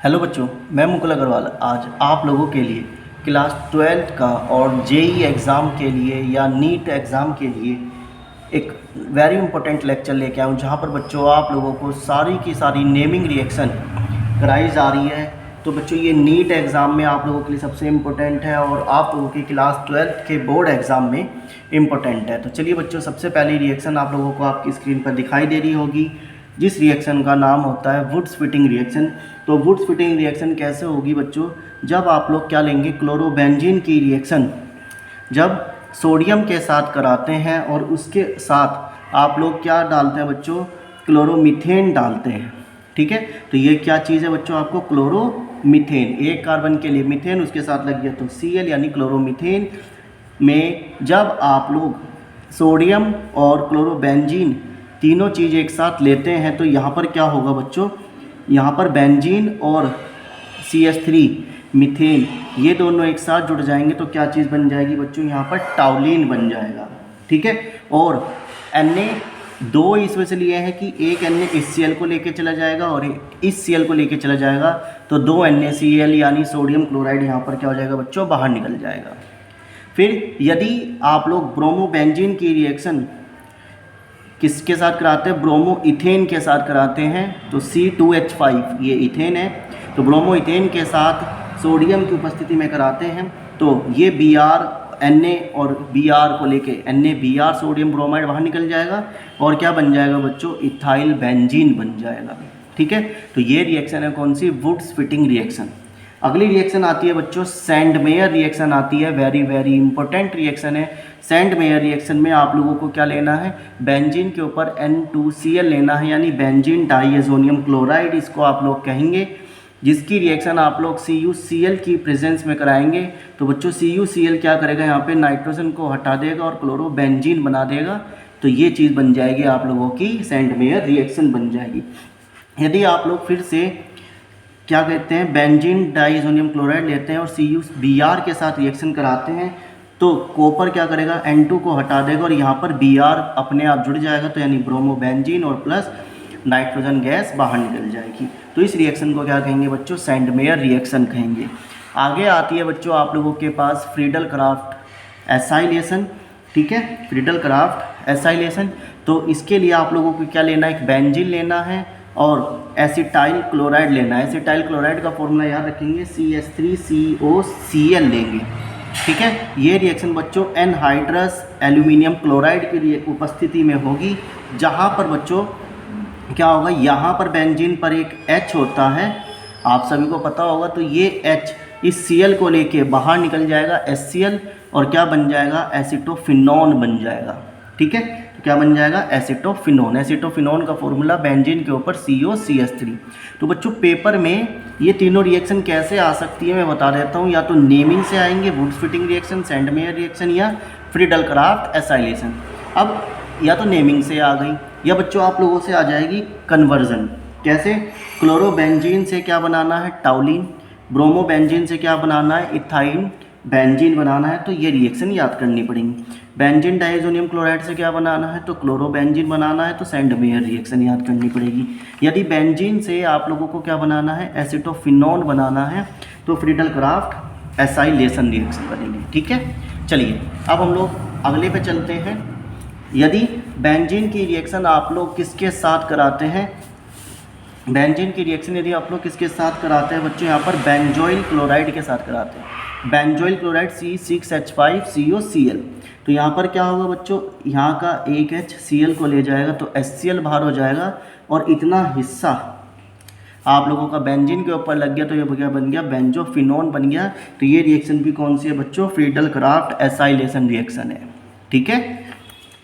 Hello बच्चों, मैं मुकुल अग्रवाल आज आप लोगों के लिए क्लास 12 का और जेई एग्ज़ाम के लिए या नीट एग्ज़ाम के लिए एक वेरी इंपॉर्टेंट लेक्चर लेके आया हूँ, जहाँ पर बच्चों आप लोगों को सारी की सारी नेमिंग रिएक्शन कराई जा रही है। तो बच्चों ये नीट एग्ज़ाम में आप लोगों के लिए सबसे इम्पोर्टेंट है और आप लोगों की क्लास 12 के बोर्ड एग्ज़ाम में इम्पोर्टेंट है। तो चलिए बच्चों, सबसे पहली रिएक्शन आप लोगों को आपकी स्क्रीन पर दिखाई दे रही होगी, जिस रिएक्शन का नाम होता है वुड्स फिटिंग रिएक्शन। तो वुड्स फिटिंग रिएक्शन कैसे होगी बच्चों, जब आप लोग क्या लेंगे, क्लोरोबेंजीन की रिएक्शन जब सोडियम के साथ कराते हैं और उसके साथ आप लोग क्या डालते हैं बच्चों, क्लोरोमीथेन डालते हैं। ठीक है, तो ये क्या चीज़ है बच्चों, आपको क्लोरोमीथेन, एक कार्बन के लिए मीथेन उसके साथ लग गया तो Cl यानी क्लोरोमीथेन में जब आप लोग सोडियम और क्लोरोबेंजीन तीनों चीज़ एक साथ लेते हैं तो यहाँ पर क्या होगा बच्चों, यहाँ पर बेंजीन और CH3 मीथेन ये दोनों एक साथ जुड़ जाएंगे तो क्या चीज़ बन जाएगी बच्चों, यहाँ पर टाउलिन बन जाएगा। ठीक है, और Na इस वजह से लिए हैं कि एक Na इस Cl को लेके चला जाएगा और इस Cl को लेके चला जाएगा, तो 2 NaCl यानी सोडियम क्लोराइड यहाँ पर क्या हो जाएगा बच्चों, बाहर निकल जाएगा। फिर यदि आप लोग ब्रोमोबेंजीन की रिएक्शन किसके साथ कराते हैं, ब्रोमो इथेन के साथ कराते हैं, तो C2H5 ये इथेन है, तो ब्रोमो इथेन के साथ सोडियम की उपस्थिति में कराते हैं तो ये Br Na और Br को लेके NaBr सोडियम ब्रोमाइड बाहर निकल जाएगा और क्या बन जाएगा बच्चों, इथाइल बेंजीन बन जाएगा। ठीक है, तो ये रिएक्शन है कौन सी, वुड्स फिटिंग रिएक्शन। अगली रिएक्शन आती है बच्चों सेंडमेयर रिएक्शन आती है, वेरी वेरी इंपॉर्टेंट रिएक्शन है। सेंडमेयर रिएक्शन में आप लोगों को क्या लेना है, बेंजीन के ऊपर N2Cl लेना है, यानी बेंजीन डाइएजोनियम क्लोराइड इसको आप लोग कहेंगे, जिसकी रिएक्शन आप लोग CuCl की प्रेजेंस में कराएंगे। तो बच्चों CuCl क्या करेगा, यहाँ पे नाइट्रोजन को हटा देगा और क्लोरोबेंजीन बना देगा, तो ये चीज़ बन जाएगी आप लोगों की सेंडमेयर रिएक्शन बन जाएगी। यदि आप लोग फिर से क्या कहते हैं, बेंजीन डाइएजोनियम क्लोराइड लेते हैं और CuBr के साथ रिएक्शन कराते हैं तो कॉपर क्या करेगा, N2 को हटा देगा और यहाँ पर Br अपने आप जुड़ जाएगा, तो यानी ब्रोमोबेंजीन और प्लस नाइट्रोजन गैस बाहर निकल जाएगी। तो इस रिएक्शन को क्या कहेंगे बच्चों, सेंडमेयर रिएक्शन कहेंगे। आगे आती है बच्चों आप लोगों के पास फ्रीडल क्राफ्ट एसाइलेशन। ठीक है, फ्रीडल क्राफ्ट एसाइलेशन, तो इसके लिए आप लोगों को क्या लेना है, एक बेंजीन लेना है और एसिटाइल क्लोराइड लेना है। एसिटाइल क्लोराइड का फॉर्मूला याद रखेंगे, CH3COCl लेंगे। ठीक है, ये रिएक्शन बच्चों एनहाइड्रस एल्यूमिनियम क्लोराइड की उपस्थिति में होगी, जहाँ पर बच्चों क्या होगा, यहाँ पर बेंजीन पर एक H होता है, आप सभी को पता होगा, तो ये H इस Cl को लेके बाहर निकल जाएगा HCl और क्या बन जाएगा, एसिटोफिनोन बन जाएगा। ठीक है, तो क्या बन जाएगा, एसिटोफिनोन। एसिटोफिनोन का फॉर्मूला बेंजीन के ऊपर COCH3। तो बच्चों पेपर में ये तीनों रिएक्शन कैसे आ सकती है मैं बता देता हूँ, या तो नेमिंग से आएंगे, Wurtz Fittig reaction, Sandmeyer reaction या फ्रीडल क्राफ्ट एसाइलेशन। अब या तो नेमिंग से आ गई या बच्चों आप लोगों से आ जाएगी कन्वर्जन। कैसे, क्लोरोबेंजीन से क्या बनाना है, टाउलिन, ब्रोमोबेंजीन से क्या बनाना है, इथाइन बेंजीन बनाना है, तो ये रिएक्शन याद करनी पड़ेंगी। बेंजीन डाइएजोनियम क्लोराइड से क्या बनाना है, तो क्लोरोबेंजीन बनाना है, तो सेंडमेयर रिएक्शन याद करनी पड़ेगी। यदि बेंजीन से आप लोगों को क्या बनाना है, एसिटोफिनोन बनाना है, तो फ्रीडल क्राफ्ट एसाइलेशन रिएक्शन बनेगी। ठीक है, चलिए अब हम लोग अगले पे चलते हैं। यदि बेंजीन की रिएक्शन आप लोग किसके साथ कराते हैं, बेंजीन की रिएक्शन यदि आप लोग किसके साथ कराते हैं बच्चों, यहाँ पर बेंजोइल क्लोराइड के साथ कराते हैं। बेंजोइल क्लोराइड C6H5COCl, तो यहाँ पर क्या होगा बच्चों, यहाँ का एक H Cl को ले जाएगा तो HCl बाहर हो जाएगा और इतना हिस्सा आप लोगों का बेंजीन के ऊपर लग गया तो ये क्या बन गया, बेंजोफिनोन बन गया। तो ये रिएक्शन भी कौन सी है बच्चों, फ्रीडल क्राफ्ट एसाइलेशन रिएक्शन है। ठीक है,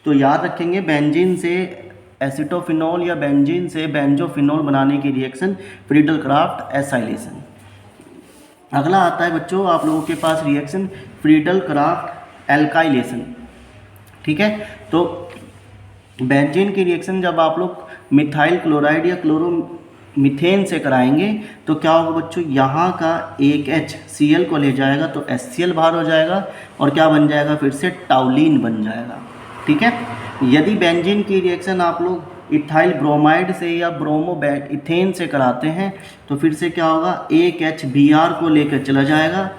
तो याद रखेंगे बेंजीन से एसिटोफिनोल या बेंजीन से बेंजोफिनोल बनाने की रिएक्शन फ्रीडल क्राफ्ट एसाइलेशन। अगला आता है बच्चों आप लोगों के पास रिएक्शन फ्रीडल क्राफ्ट एल्काइलेशन। ठीक है, तो बेंजीन की रिएक्शन जब आप लोग मिथाइल क्लोराइड या क्लोरोमीथेन से कराएंगे तो क्या होगा बच्चों, यहाँ का एक H Cl को ले जाएगा तो HCl बाहर हो जाएगा और क्या बन जाएगा, फिर से टाउलिन बन जाएगा। ठीक है, यदि बेंजीन की रिएक्शन आप लोग इथाइल ब्रोमाइड से या ब्रोमो इथेन से कराते हैं तो फिर से क्या होगा, एक HBr को लेकर चला जाएगा,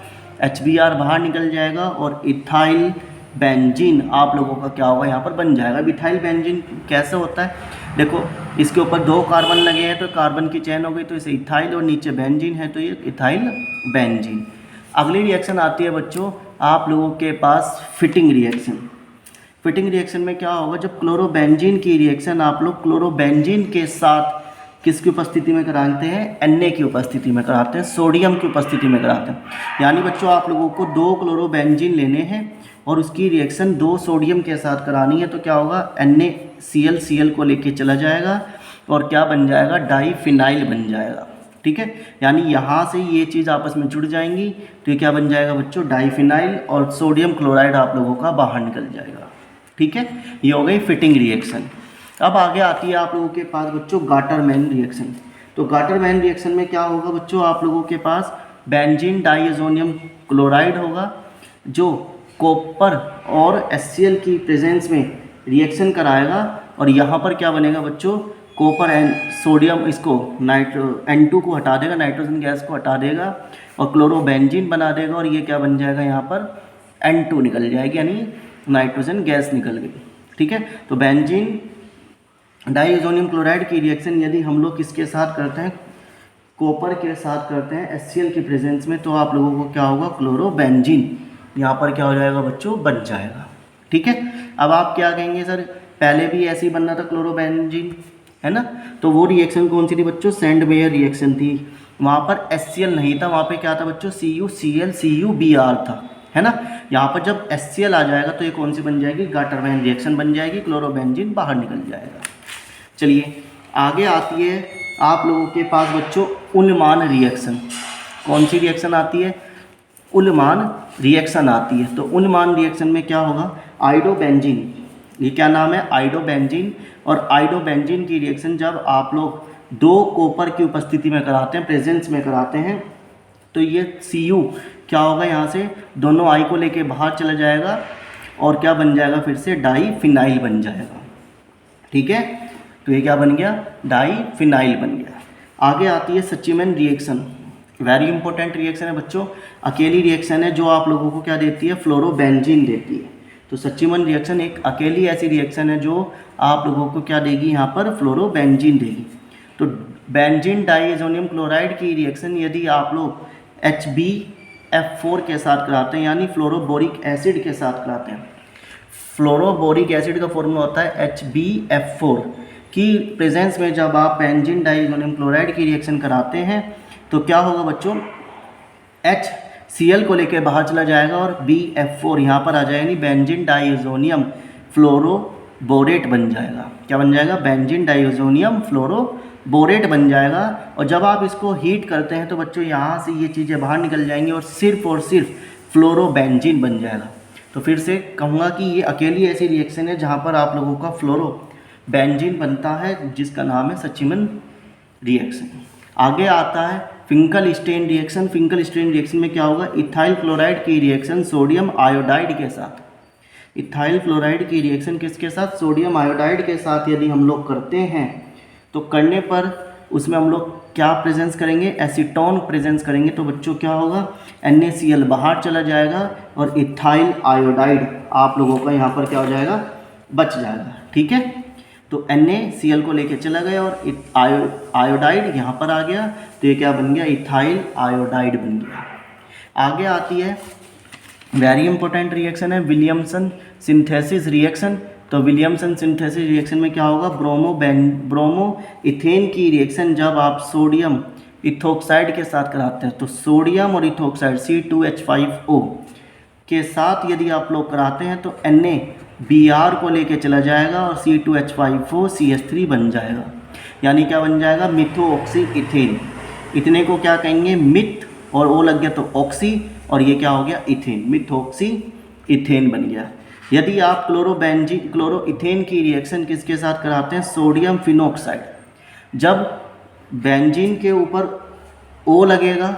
HBr बाहर निकल जाएगा और इथाइल बेंजीन आप लोगों का क्या होगा यहाँ पर बन जाएगा। अब इथाइल बेंजीन कैसे होता है, देखो इसके ऊपर 2 कार्बन लगे हैं तो कार्बन की चेन हो गई तो इसे इथाइल, और नीचे बेंजीन है तो ये इथाइल बेंजीन। अगली रिएक्शन आती है बच्चों आप लोगों के पास फिटिंग रिएक्शन। फिटिंग रिएक्शन में क्या होगा, जब क्लोरोबेंजीन की रिएक्शन आप लोग क्लोरोबेंजीन के साथ किसकी उपस्थिति में कराते हैं, Na की उपस्थिति में कराते हैं, सोडियम की उपस्थिति में कराते हैं। यानी बच्चों आप लोगों को 2 क्लोरोबेंजीन लेने हैं और उसकी रिएक्शन 2 सोडियम के साथ करानी है तो क्या होगा, NaCl को लेके चला जाएगा और क्या बन जाएगा, डाईफिनाइल बन जाएगा। ठीक है, यानी यहाँ से ये चीज़ आपस में जुड़ जाएंगी तो ये क्या बन जाएगा बच्चों, डाईफिनाइल, और सोडियम क्लोराइड आप लोगों का बाहर निकल जाएगा। ठीक है, ये हो गई फिटिंग रिएक्शन। अब आगे आती है आप लोगों के पास बच्चों गाटरमैन रिएक्शन। तो गाटरमैन रिएक्शन में क्या होगा बच्चों, आप लोगों के पास बेंजीन डाइअजोनियम क्लोराइड होगा जो कॉपर और HCl की प्रेजेंस में रिएक्शन कराएगा और यहाँ पर क्या बनेगा बच्चों, कॉपर एंड सोडियम इसको N2 को हटा देगा, नाइट्रोजन गैस को हटा देगा और क्लोरोबेंजीन बना देगा और ये क्या बन जाएगा, यहाँ पर N2 निकल जाएगी, यानी नाइट्रोजन गैस निकल गई। ठीक है, तो बेंजीन डाइअजोनियम क्लोराइड की रिएक्शन यदि हम लोग किसके साथ करते हैं, कॉपर के साथ करते हैं HCl की प्रेजेंस में, तो आप लोगों को क्या होगा, क्लोरोबेंजीन यहाँ पर क्या हो जाएगा बच्चों, बन जाएगा। ठीक है, अब आप क्या कहेंगे सर पहले भी ऐसे ही बनना था क्लोरोबेंजीन, है ना, तो वो रिएक्शन कौन सी थी बच्चों, सेंडमेयर रिएक्शन थी। वहाँ पर HCl नहीं था, वहाँ पे क्या था बच्चों, CuCl CuBr था, है ना। यहाँ पर जब HCl आ जाएगा तो ये कौन सी बन जाएगी, गाटरमैन रिएक्शन बन जाएगी, क्लोरोबेंजीन बाहर निकल जाएगा। चलिए आगे आती है आप लोगों के पास बच्चों उल्मान रिएक्शन। कौन सी रिएक्शन आती है, उल्मान रिएक्शन आती है। तो उल्मान रिएक्शन में क्या होगा, आइडोबेंजीन, ये क्या नाम है, आइडोबेंजीन, और आइडोबेंजीन की रिएक्शन जब आप लोग 2 कॉपर की उपस्थिति में कराते हैं, प्रेजेंस में कराते हैं, तो ये Cu क्या होगा, यहाँ से दोनों आई को लेके बाहर चला जाएगा और क्या बन जाएगा, फिर से डाईफिनाइल बन जाएगा। ठीक है, तो ये क्या बन गया, डाईफिनाइल बन गया। आगे आती है सचिमन रिएक्शन, वेरी इंपॉर्टेंट रिएक्शन है बच्चों, अकेली रिएक्शन है जो आप लोगों को क्या देती है, फ्लोरोबेंजीन देती है। तो सचिमन रिएक्शन एक अकेली ऐसी रिएक्शन है जो आप लोगों को क्या देगी, यहाँ पर फ्लोरोबेंजीन देगी। तो बेंजीन डाइअजोनियम क्लोराइड की रिएक्शन यदि आप लोग HbF4 के साथ कराते हैं, यानी फ्लोरोबोरिक एसिड के साथ कराते हैं, फ्लोरोबोरिक एसिड का फॉर्मूला होता है HbF4 की प्रेजेंस में जब आप बेंजीन डाइअजोनियम क्लोराइड की रिएक्शन कराते हैं तो क्या होगा बच्चों, HCl को लेकर बाहर चला जाएगा और BF4 यहाँ पर आ जाएगा, यानी बेंजीन डाइअजोनियम फ्लोरोबोरेट बन जाएगा। क्या बन जाएगा, बेंजीन डाइअजोनियम फ्लोरोबोरेट बन जाएगा। और जब आप इसको हीट करते हैं तो बच्चों यहाँ से ये चीज़ें बाहर निकल जाएंगी और सिर्फ फ्लोरोबेंजीन बन जाएगा। तो फिर से कहूँगा कि ये अकेली ऐसी रिएक्शन है जहाँ पर आप लोगों का फ्लोरोबेंजीन बनता है, जिसका नाम है सचिमन रिएक्शन। आगे आता है Finkelstein reaction. Finkelstein reaction में क्या होगा, इथाइल क्लोराइड की रिएक्शन सोडियम आयोडाइड के साथ, इथाइल क्लोराइड की रिएक्शन किसके साथ, सोडियम आयोडाइड के साथ यदि हम लोग करते हैं तो करने पर उसमें हम लोग क्या प्रेजेंस करेंगे, एसीटोन प्रेजेंस करेंगे। तो बच्चों क्या होगा, NaCl बाहर चला जाएगा और इथाइल आयोडाइड आप लोगों का यहाँ पर क्या हो जाएगा, बच जाएगा। ठीक है, तो NaCl को लेके चला गया और आयोडाइड यहाँ पर आ गया, तो ये क्या बन गया, इथाइल आयोडाइड बन गया। आगे आती है वेरी इंपॉर्टेंट रिएक्शन है विलियमसन सिंथेसिस रिएक्शन। तो विलियमसन सिंथेसिस रिएक्शन में क्या होगा, ब्रोमो इथेन की रिएक्शन जब आप सोडियम इथोक्साइड के साथ कराते हैं, तो सोडियम और इथोक्साइड C2H5O के साथ यदि आप लोग कराते हैं तो NaBr को लेके चला जाएगा और C2H5O CH3 बन जाएगा, यानी क्या बन जाएगा, मिथोऑक्सी इथेन। इतने को क्या कहेंगे, मिथ, और ओ लग गया तो ऑक्सी, और ये क्या हो गया, इथेन, मिथोक्सी इथेन बन गया। यदि आप क्लोरो इथेन की रिएक्शन किसके साथ कराते हैं, सोडियम फिनोक्साइड, जब बेंजीन के ऊपर O लगेगा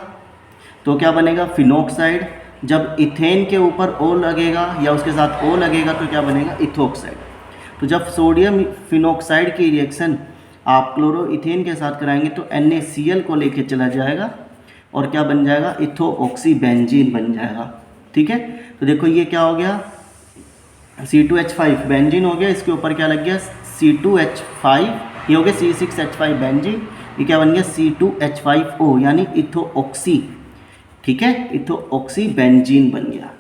तो क्या बनेगा, फिनोक्साइड। जब इथेन के ऊपर O लगेगा या उसके साथ O लगेगा तो क्या बनेगा, इथोक्साइड। तो जब सोडियम फिनॉक्साइड की रिएक्शन आप क्लोरोइथेन के साथ कराएंगे तो NaCl को लेके चला जाएगा और क्या बन जाएगा, इथोऑक्सीबेंजीन बन जाएगा। ठीक है, तो देखो ये क्या हो गया, C2H5 बेंजीन हो गया, इसके ऊपर क्या लग गया C2H5, ये हो गया C6H5 बेंजीन, ये क्या बन गया C2H5O यानी इथोऑक्सी। ठीक है, इथोऑक्सी बेंजीन बन गया।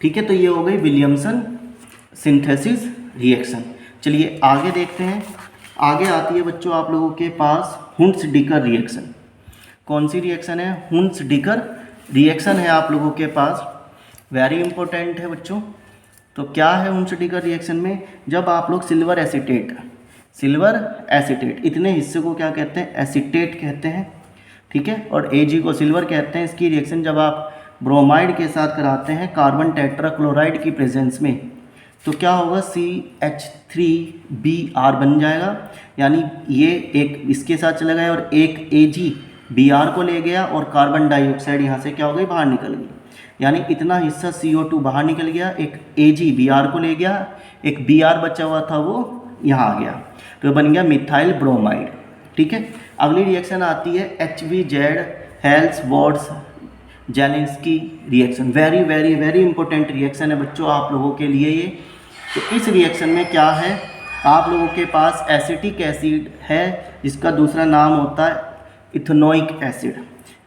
ठीक है, तो ये हो गई विलियमसन सिंथेसिस रिएक्शन। चलिए आगे देखते हैं। आगे आती है बच्चों आप लोगों के पास हुंस-डिकर रिएक्शन। कौन सी रिएक्शन है, हुंस-डिकर रिएक्शन है आप लोगों के पास, वेरी इंपॉर्टेंट है बच्चों। तो क्या है हुंस-डिकर रिएक्शन में, जब आप लोग सिल्वर एसीटेट इतने हिस्से को क्या कहते हैं, एसीटेट कहते हैं। ठीक है, और Ag को सिल्वर कहते हैं। इसकी रिएक्शन जब आप ब्रोमाइड के साथ कराते हैं कार्बन टेट्राक्लोराइड की प्रेजेंस में, तो क्या होगा CH3Br बन जाएगा, यानी ये एक इसके साथ चला गया और एक AgBr को ले गया और कार्बन डाइऑक्साइड यहाँ से क्या हो गई, बाहर निकल गई, यानी इतना हिस्सा CO2 बाहर निकल गया, एक AgBr को ले गया, एक Br बचा हुआ था वो यहाँ आ गया, तो बन गया मिथाइल ब्रोमाइड। ठीक है, अगली रिएक्शन आती है HVZ हेल्स-वॉर्ड्स Zelinsky reaction. Very very very important reaction है बच्चों आप लोगों के लिए ये। तो इस रिएक्शन में क्या है, आप लोगों के पास एसिटिक एसिड है जिसका दूसरा नाम होता है इथेनोइक एसिड।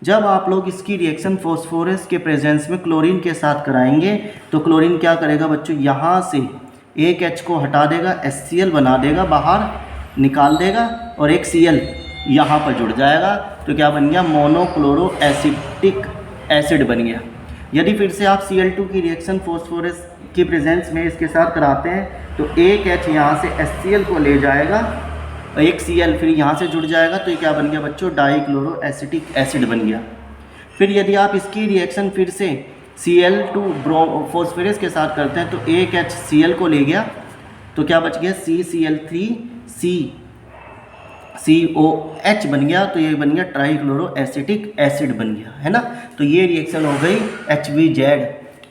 जब आप लोग इसकी रिएक्शन फॉस्फोरस के प्रेजेंस में क्लोरीन के साथ कराएंगे तो क्लोरीन क्या करेगा बच्चों, यहाँ से एक H को हटा देगा, HCl बना देगा, बाहर निकाल देगा और एक Cl यहाँ पर जुड़ जाएगा, तो क्या बन गया, मोनोक्लोरो एसिटिक एसिड बन गया। यदि फिर से आप Cl2 की रिएक्शन फॉस्फोरस की प्रेजेंस में इसके साथ कराते हैं तो एक H यहाँ से HCl को ले जाएगा और एक Cl फिर यहाँ से जुड़ जाएगा, तो ये क्या बन गया बच्चों, डाइक्लोरो एसिटिक एसिड बन गया। फिर यदि आप इसकी रिएक्शन फिर से Cl2 फॉस्फोरस के साथ करते हैं तो एक H Cl को ले गया, तो क्या बच गया CCl3COH बन गया, तो ये बन गया ट्राइक्लोरो एसिटिक एसिड बन गया, है ना। तो ये रिएक्शन हो गई HVZ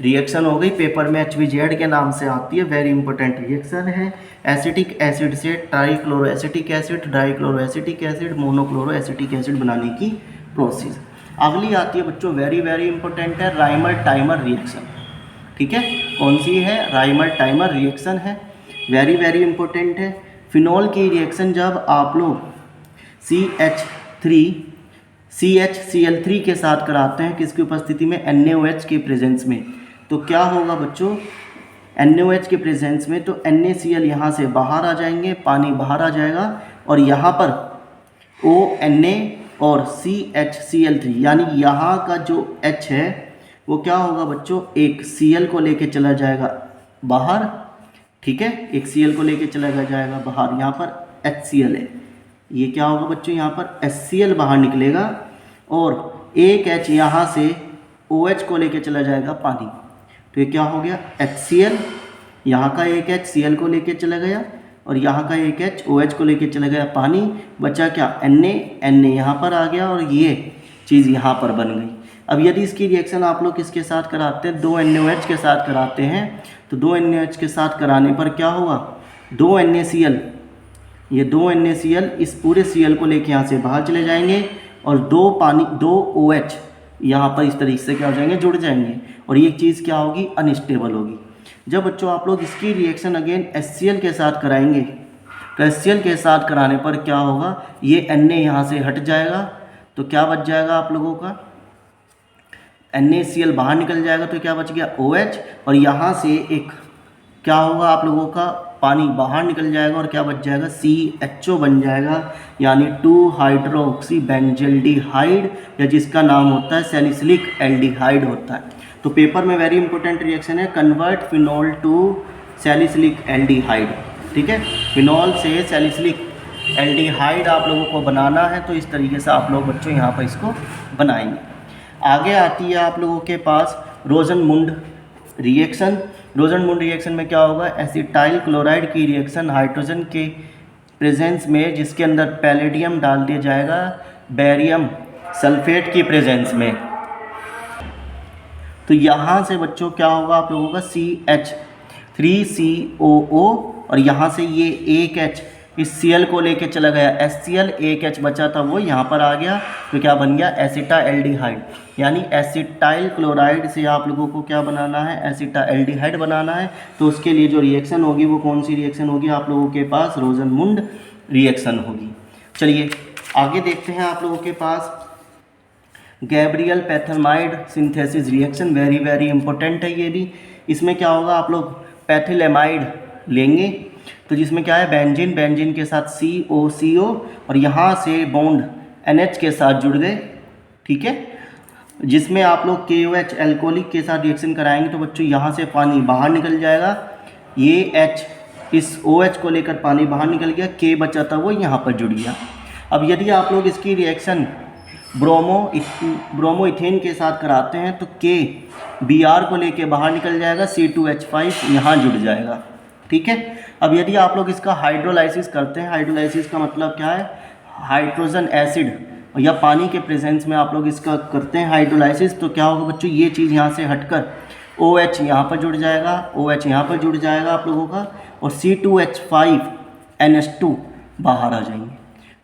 रिएक्शन हो गई, पेपर में HVZ के नाम से आती है, वेरी इंपॉर्टेंट रिएक्शन है। एसिटिक एसिड से trichloro acetic acid, dichloro acetic acid, monochloro acetic acid बनाने की प्रोसेस। अगली आती है बच्चों वेरी वेरी इंपॉर्टेंट है, राइमर-टाइमर रिएक्शन। ठीक है, कौन सी है, राइमर-टाइमर रिएक्शन है, वेरी वेरी इंपॉर्टेंट है। फिनॉल की रिएक्शन जब आप लोग CHCl3 के साथ कराते हैं किसकी उपस्थिति में, NaOH के प्रेजेंस में, तो क्या होगा बच्चों, NaOH के प्रेजेंस में तो NaCl यहाँ से बाहर आ जाएंगे, पानी बाहर आ जाएगा और यहाँ पर ONa और CHCl3 यानी यहाँ का जो H है वो क्या होगा बच्चों, एक Cl को लेके चला जाएगा बाहर। ठीक है, एक Cl को लेके चला जाएगा बाहर, यहाँ पर HCl है, ये क्या होगा बच्चों, यहाँ पर HCl बाहर निकलेगा और एक H यहाँ से OH को लेके चला जाएगा पानी, तो ये क्या हो गया HCl, यहाँ का एक H Cl को लेके चला गया और यहाँ का एक H OH को लेके चला गया पानी, बचा क्या Na यहाँ पर आ गया और ये चीज़ यहाँ पर बन गई। अब यदि इसकी रिएक्शन आप लोग किसके साथ कराते हैं, 2 NaOH के साथ कराते हैं, तो 2 NaOH के साथ कराने पर क्या होगा, 2 NaCl, ये 2 NaCl इस पूरे Cl को लेके यहाँ से बाहर चले जाएंगे और 2 OH यहाँ पर इस तरीके से क्या हो जाएंगे, जुड़ जाएंगे और ये चीज़ क्या होगी, अनस्टेबल होगी। जब बच्चों आप लोग इसकी रिएक्शन अगेन HCl के साथ कराएंगे तो HCl के साथ कराने पर क्या होगा, ये Na यहाँ से हट जाएगा, तो क्या बच जाएगा आप लोगों का, NaCl बाहर निकल जाएगा, तो क्या बच गया OH और यहाँ से एक क्या होगा आप लोगों का, पानी बाहर निकल जाएगा और क्या बच जाएगा, CHO बन जाएगा, यानी 2 हाइड्रोक्सी बेंजल्डिहाइड या जिसका नाम होता है सैलिसिलिक एल्डिहाइड होता है। तो पेपर में वेरी इंपॉर्टेंट रिएक्शन है, convert phenol to salicylic aldehyde. ठीक है, फिनॉल से सैलिसिलिक एल्डिहाइड आप लोगों को बनाना है, तो इस तरीके से आप लोग बच्चों यहाँ पर इसको बनाएंगे। आगे आती है आप लोगों के पास रोजनमुंड रिएक्शन। रोजनमुंड रिएक्शन में क्या होगा, एसिटाइल क्लोराइड की रिएक्शन हाइड्रोजन के प्रेजेंस में जिसके अंदर पैलेडियम डाल दिया जाएगा बेरियम सल्फेट की प्रेजेंस में, तो यहाँ से बच्चों क्या होगा आप लोगों का CH3COO और यहाँ से ये एक H इस Cl को लेके चला गया, HCl, एक H बचा था वो यहाँ पर आ गया, तो क्या बन गया एसिटाल्डिहाइड। यानी एसिटाइल क्लोराइड से आप लोगों को क्या बनाना है, एसिटाल्डिहाइड बनाना है। तो उसके लिए जो रिएक्शन होगी वो कौन सी रिएक्शन होगी आप लोगों के पास, रोजनमुंड रिएक्शन होगी। चलिए आगे देखते हैं आप लोगों के पास Gabriel phthalimide synthesis reaction, very very important है ये भी। इसमें क्या होगा, आप लोग पैथिलेमाइड लेंगे तो जिसमें क्या है बेंजीन, बेंजीन के साथ COCO और यहाँ से बॉन्ड NH के साथ जुड़ गए, ठीक है। जिसमें आप लोग KOH एल्कोहलिक के साथ रिएक्शन कराएंगे तो बच्चों यहाँ से पानी बाहर निकल जाएगा, ये H इस OH को लेकर पानी बाहर निकल गया, K बचा था वो यहाँ पर जुड़ गया। अब यदि आप लोग इसकी रिएक्शन ब्रोमो इथेन के साथ कराते हैं तो K Br को लेके बाहर निकल जाएगा, C2H5 यहाँ जुड़ जाएगा, ठीक है। अब यदि आप लोग इसका हाइड्रोलाइसिस करते हैं, हाइड्रोलाइसिस का मतलब क्या है, हाइड्रोजन एसिड या पानी के प्रेजेंस में आप लोग इसका करते हैं हाइड्रोलाइसिस, तो क्या होगा बच्चों, ये चीज़ यहाँ से हटकर OH यहाँ पर जुड़ जाएगा, OH यहाँ पर जुड़ जाएगा आप लोगों का, और C2H5 NH2 बाहर आ जाएंगे,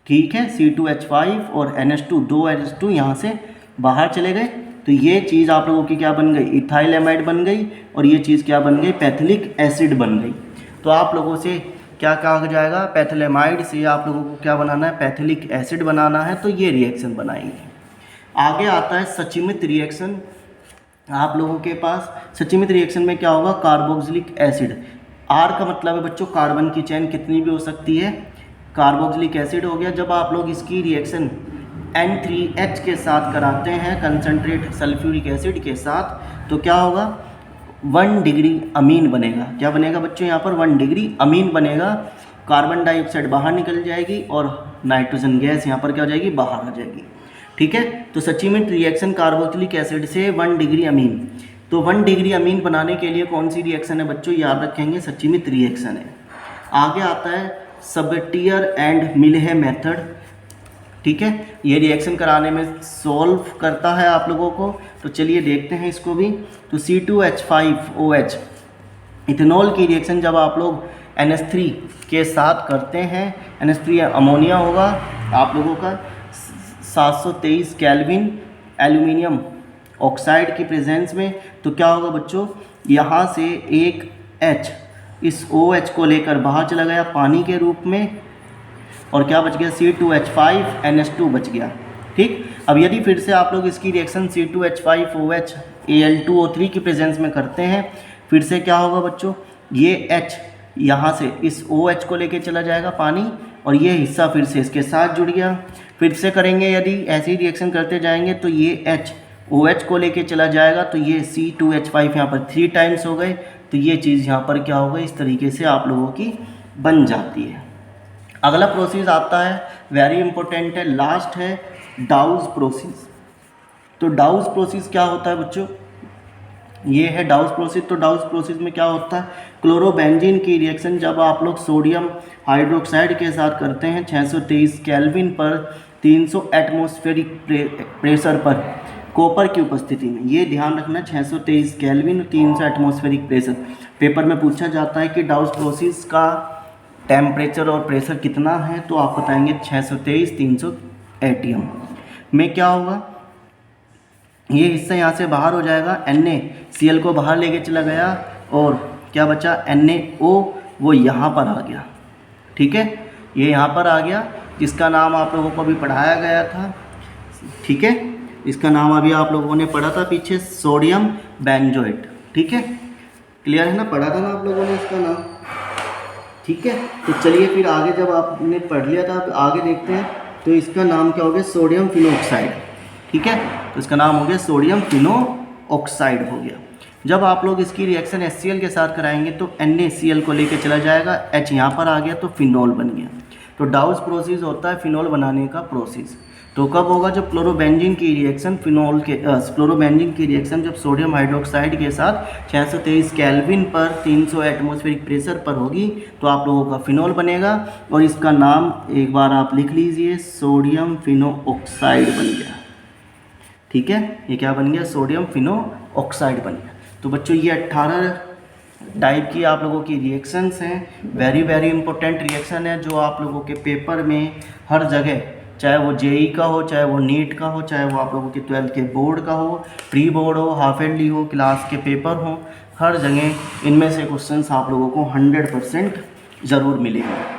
ठीक है। C2H5 और NH2 दो NH2 यहाँ से बाहर चले गए, तो ये चीज़ आप लोगों की क्या बन गई, इथाइलेमाइड बन गई, और ये चीज़ क्या बन गई, पैथिलिक एसिड बन गई। तो आप लोगों से क्या कहा जाएगा, पैथिलेमाइड से आप लोगों को क्या बनाना है, पैथिलिक एसिड बनाना है, तो ये रिएक्शन बनाएंगे। आगे आता है सचिमित रिएक्शन आप लोगों के पास। सचिमित रिएक्शन में क्या होगा, कार्बोक्सिलिक एसिड, R का मतलब है बच्चों कार्बन की चेन कितनी भी हो सकती है, कार्बोक्सिलिक एसिड हो गया। जब आप लोग इसकी रिएक्शन N3H के साथ कराते हैं कंसनट्रेट सल्फ्यूरिक एसिड के साथ, तो क्या होगा 1 डिग्री अमीन बनेगा। क्या बनेगा बच्चों, यहाँ पर 1 डिग्री अमीन बनेगा, कार्बन डाइऑक्साइड बाहर निकल जाएगी और नाइट्रोजन गैस यहाँ पर क्या हो जाएगी, बाहर आ जाएगी, ठीक है। तो सचिमित रिएक्शन कार्बोक्सिलिक एसिड से 1 डिग्री अमीन, तो 1 डिग्री अमीन बनाने के लिए कौन सी रिएक्शन है बच्चों, याद रखेंगे सचिमित रिएक्शन है। आगे आता है सबटियर एंड मिलहे मेथड, ठीक है। ये रिएक्शन कराने में सॉल्व करता है आप लोगों को, तो चलिए देखते हैं इसको भी। तो C2H5OH इथेनॉल की रिएक्शन जब आप लोग NH3 के साथ करते हैं, NH3 अमोनिया होगा आप लोगों का 723 केल्विन एल्यूमिनियम ऑक्साइड की प्रेजेंस में, तो क्या होगा बच्चों, यहाँ से एक H इस OH को लेकर बाहर चला गया पानी के रूप में, और क्या बच गया, C2H5 NH2 बच गया, ठीक। अब यदि फिर से आप लोग इसकी रिएक्शन C2H5OH Al2O3 की प्रेजेंस में करते हैं, फिर से क्या होगा बच्चों, ये H यहाँ से इस OH को लेके चला जाएगा पानी, और ये हिस्सा फिर से इसके साथ जुड़ गया। फिर से करेंगे, यदि ऐसी रिएक्शन करते जाएंगे तो ये H OH को लेके चला जाएगा, तो ये C2H5 यहाँ पर 3 टाइम्स हो गए, तो ये चीज़ यहाँ पर क्या होगा, इस तरीके से आप लोगों की बन जाती है। अगला प्रोसेस आता है, वेरी इंपॉर्टेंट है, लास्ट है डाउज प्रोसेस। तो डाउज प्रोसेस क्या होता है बच्चों, ये है डाउज प्रोसेस। तो डाउज प्रोसेस में क्या होता है, क्लोरोबेंजीन की रिएक्शन जब आप लोग सोडियम हाइड्रोक्साइड के साथ करते हैं 623 केल्विन पर 300 एटमॉस्फेरिक प्रेशर पर कॉपर की उपस्थिति में, ये ध्यान रखना 623 केल्विन 300 एटमॉस्फेरिक प्रेशर। पेपर में पूछा जाता है कि डाउज प्रोसेस का टेम्परेचर और प्रेशर कितना है, तो आप बताएंगे 623 300 एटीएम में क्या होगा, ये हिस्सा यहाँ से बाहर हो जाएगा, NaCl को बाहर लेके चला गया, और क्या बचा NaO वो यहाँ पर आ गया, ठीक है, ये यहाँ पर आ गया, जिसका नाम आप लोगों को अभी पढ़ाया गया था, ठीक है, इसका नाम अभी आप लोगों ने पढ़ा था पीछे, सोडियम बेंजोएट, ठीक है, क्लियर है ना, पढ़ा था ना आप लोगों ने इसका नाम, ठीक है। तो चलिए फिर आगे, जब आपने पढ़ लिया था अब आगे देखते हैं, तो इसका नाम क्या हो गया, सोडियम फिनोऑक्साइड, ठीक है, तो इसका नाम हो गया सोडियम फिनोऑक्साइड हो गया। जब आप लोग इसकी रिएक्शन HCl के साथ कराएंगे तो NaCl को लेके चला जाएगा, H यहाँ पर आ गया तो फिनॉल बन गया। तो डाउज प्रोसेस होता है फिनॉल बनाने का प्रोसेस। तो कब होगा, जब क्लोरोबेंजीन की रिएक्शन क्लोरोबेंजीन की रिएक्शन जब सोडियम हाइड्रोक्साइड के साथ 623 केल्विन पर 300 एटमॉस्फेरिक प्रेशर पर होगी, तो आप लोगों का फिनॉल बनेगा, और इसका नाम एक बार आप लिख लीजिए, सोडियम फिनोऑक्साइड बन गया, ठीक है, ये क्या बन गया, सोडियम फिनोऑक्साइड बन गया। तो बच्चों ये 18 टाइप की आप लोगों की रिएक्शंस हैं, वेरी वेरी इंपॉर्टेंट रिएक्शन है जो आप लोगों के पेपर में हर जगह, चाहे वो जेई का हो, चाहे वो नीट का हो, चाहे वो आप लोगों के 12th के बोर्ड का हो, प्री बोर्ड हो, हाफ ईयरली हो, क्लास के पेपर हो, हर जगह इनमें से क्वेश्चंस आप लोगों को 100% ज़रूर मिलेंगे।